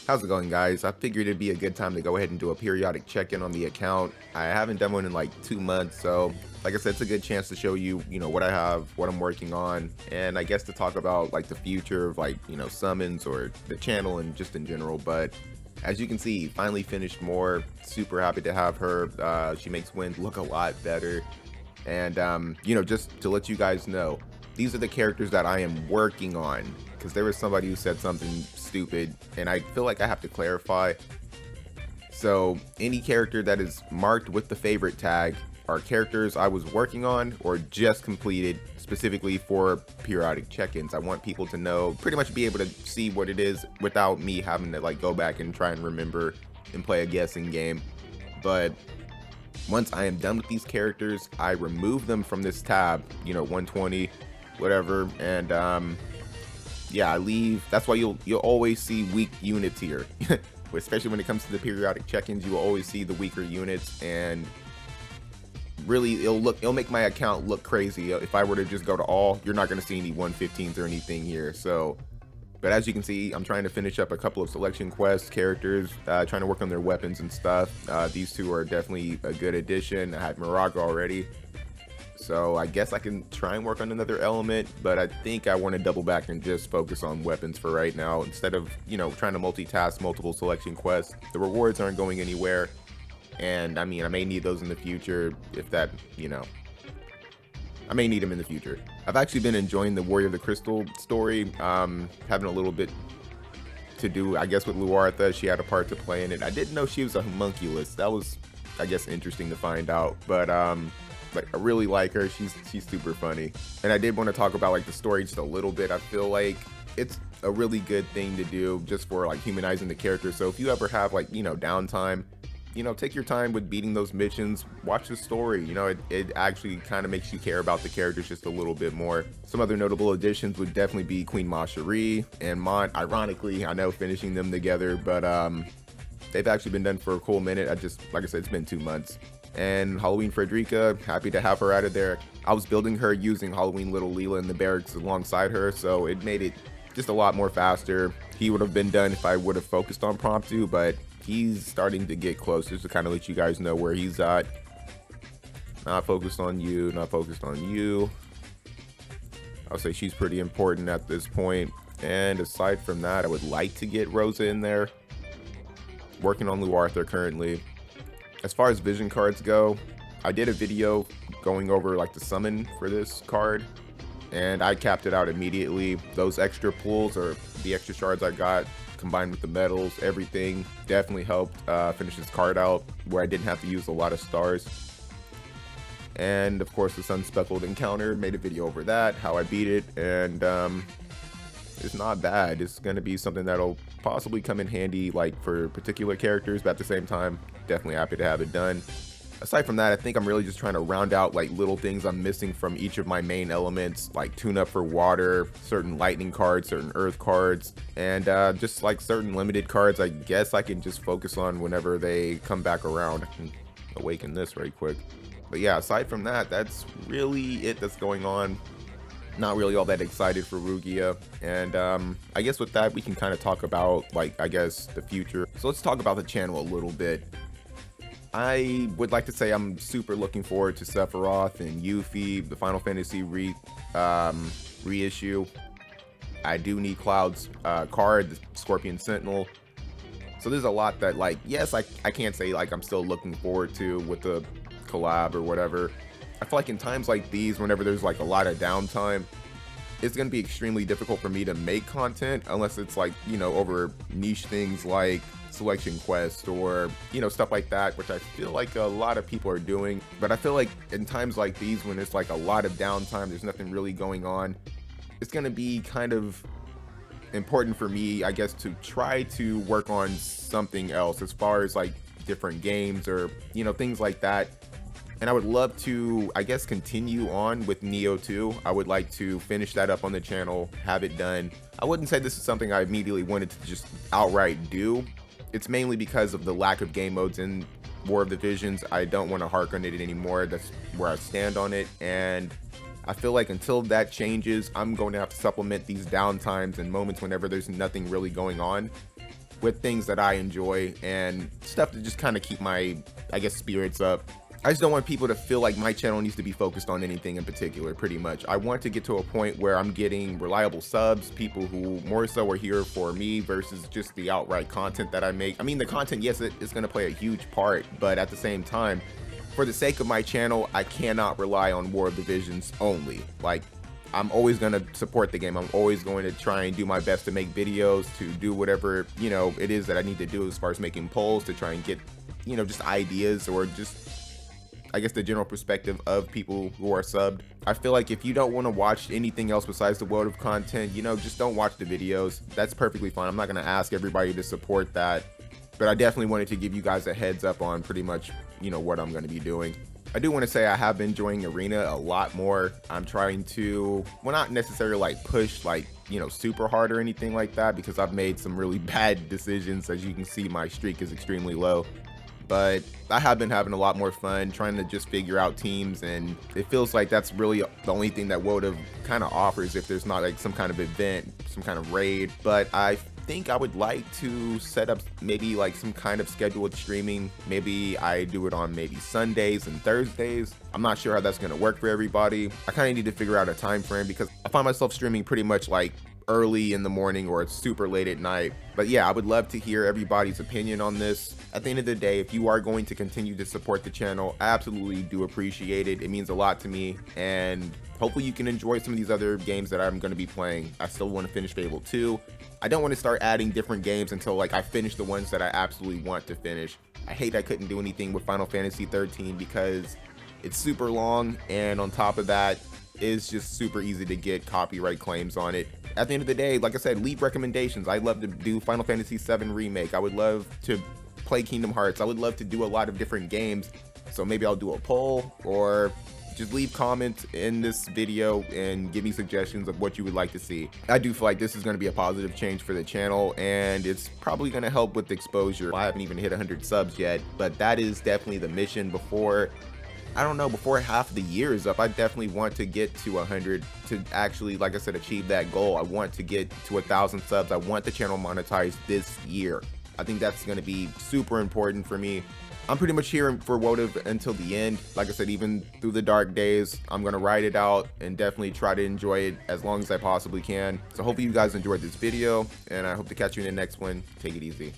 How's it going, guys? I figured it'd be a good time to go ahead and do a periodic check-in on the account. I haven't done one in like 2 months, so like I said, it's a good chance to show you, what I have, what I'm working on, and I guess to talk about like the future of like, summons or the channel and just in general. But as you can see, finally finished more. Super happy to have her. She makes Wind look a lot better. And just to let you guys know, these are the characters that I am working on, because there was somebody who said something stupid and I feel like I have to clarify. So any character that is marked with the favorite tag are characters I was working on or just completed specifically for periodic check-ins. I want people to know, pretty much be able to see what it is without me having to like go back and try and remember and play a guessing game. But once I am done with these characters, I remove them from this tab, 120, whatever, and yeah, I leave. That's why you'll always see weak units here. Especially when it comes to the periodic check-ins, you will always see the weaker units, and really it'll make my account look crazy. If I were to just go to all, you're not going to see any 115s or anything here. So but as you can see, I'm trying to finish up a couple of selection quests, characters, trying to work on their weapons and stuff. These two are definitely a good addition. I had Miraga already, so I guess I can try and work on another element, but I think I want to double back and just focus on weapons for right now instead of, trying to multitask multiple selection quests. The rewards aren't going anywhere, and I mean, I may need those in the future if that, I may need them in the future. I've actually been enjoying the Warrior of the Crystal story, having a little bit to do, I guess, with Luartha. She had a part to play in it. I didn't know she was a homunculus. That was, I guess, interesting to find out. But like, I really like her. She's super funny. And I did want to talk about like the story just a little bit. I feel like it's a really good thing to do just for like humanizing the character. So if you ever have like, downtime, take your time with beating those missions, watch the story. It actually kind of makes you care about the characters just a little bit more. Some other notable additions would definitely be Queen Macherie and Mont. Ironically, I know finishing them together, but they've actually been done for a cool minute. Like I said, it's been 2 months. And Halloween Frederica, happy to have her out of there. I was building her using Halloween Little Leela in the barracks alongside her, so it made it just a lot more faster. He would have been done if I would have focused on Promptu, but he's starting to get close, just to kind of let you guys know where he's at. Not focused on you, not focused on you. I'll say she's pretty important at this point. And aside from that, I would like to get Rosa in there. Working on Luartha currently. As far as vision cards go, I did a video going over like the summon for this card, and I capped it out immediately. Those extra pulls, or the extra shards I got, combined with the medals, everything definitely helped finish this card out, where I didn't have to use a lot of stars. And of course, the Sunspeckled encounter, made a video over that, how I beat it, and it's not bad. It's going to be something that'll possibly come in handy like for particular characters, but at the same time, definitely happy to have it done. Aside from that, I think I'm really just trying to round out like little things I'm missing from each of my main elements, like tune up for water, certain lightning cards, certain earth cards, and just like certain limited cards I guess I can just focus on whenever they come back around. I can awaken this right quick. But yeah, aside from that, that's really it that's going on. Not really all that excited for Rugia, and I guess with that we can kind of talk about like, I guess, the future. So let's talk about the channel a little bit. I would like to say I'm super looking forward to Sephiroth and Yuffie, the Final Fantasy reissue. I do need Cloud's card, the Scorpion Sentinel. So there's a lot that, like, yes, I can't say like I'm still looking forward to with the collab or whatever. I feel like in times like these, whenever there's like a lot of downtime, it's going to be extremely difficult for me to make content unless it's like, over niche things like selection quest or, stuff like that, which I feel like a lot of people are doing. But I feel like in times like these, when it's like a lot of downtime, there's nothing really going on, it's going to be kind of important for me, I guess, to try to work on something else as far as like different games or, things like that. And I would love to, I guess, continue on with Neo 2. I would like to finish that up on the channel, have it done. I wouldn't say this is something I immediately wanted to just outright do. It's mainly because of the lack of game modes in War of the Visions. I don't want to hark on it anymore. That's where I stand on it. And I feel like until that changes, I'm going to have to supplement these downtimes and moments whenever there's nothing really going on with things that I enjoy and stuff to just kind of keep my, I guess, spirits up. I just don't want people to feel like my channel needs to be focused on anything in particular, pretty much. I want to get to a point where I'm getting reliable subs, people who more so are here for me versus just the outright content that I make. I mean, the content, yes, it's going to play a huge part, but at the same time, for the sake of my channel, I cannot rely on War of Divisions only. Like, I'm always going to support the game. I'm always going to try and do my best to make videos, to do whatever, you know, it is that I need to do as far as making polls, to try and get, you know, just ideas or just, I guess, the general perspective of people who are subbed. I feel like if you don't want to watch anything else besides the world of content, you know, just don't watch the videos. That's perfectly fine. I'm not going to ask everybody to support that, but I definitely wanted to give you guys a heads up on pretty much, you know, what I'm going to be doing. I do want to say I have been enjoying Arena a lot more. I'm trying to, well, not necessarily like push like, you know, super hard or anything like that, because I've made some really bad decisions. As you can see, my streak is extremely low. But I have been having a lot more fun trying to just figure out teams, and it feels like that's really the only thing that WOTF kind of offers if there's not like some kind of event, some kind of raid. But I think I would like to set up maybe like some kind of scheduled streaming. Maybe I do it on maybe Sundays and Thursdays. I'm not sure how that's going to work for everybody. I kind of need to figure out a time frame, because I find myself streaming pretty much like early in the morning or it's super late at night. But yeah, I would love to hear everybody's opinion on this. At the end of the day, if you are going to continue to support the channel, I absolutely do appreciate it. It means a lot to me, and hopefully you can enjoy some of these other games that I'm going to be playing. I still want to finish Fable 2. I don't want to start adding different games until like I finish the ones that I absolutely want to finish. I hate I couldn't do anything with Final Fantasy 13 because it's super long, and on top of that, it's just super easy to get copyright claims on it. At the end of the day, like I said, leave recommendations. I'd love to do Final Fantasy 7 Remake. I would love to play Kingdom Hearts. I would love to do a lot of different games. So maybe I'll do a poll, or just leave comments in this video and give me suggestions of what you would like to see. I do feel like this is going to be a positive change for the channel, and it's probably going to help with exposure. I haven't even hit 100 subs yet, but that is definitely the mission before, I don't know, before half of the year is up. I definitely want to get to 100 to actually, like I said, achieve that goal. I want to get to 1,000 subs. I want the channel monetized this year. I think that's going to be super important for me. I'm pretty much here for WOTF until the end. Like I said, even through the dark days, I'm going to ride it out and definitely try to enjoy it as long as I possibly can. So hopefully you guys enjoyed this video, and I hope to catch you in the next one. Take it easy.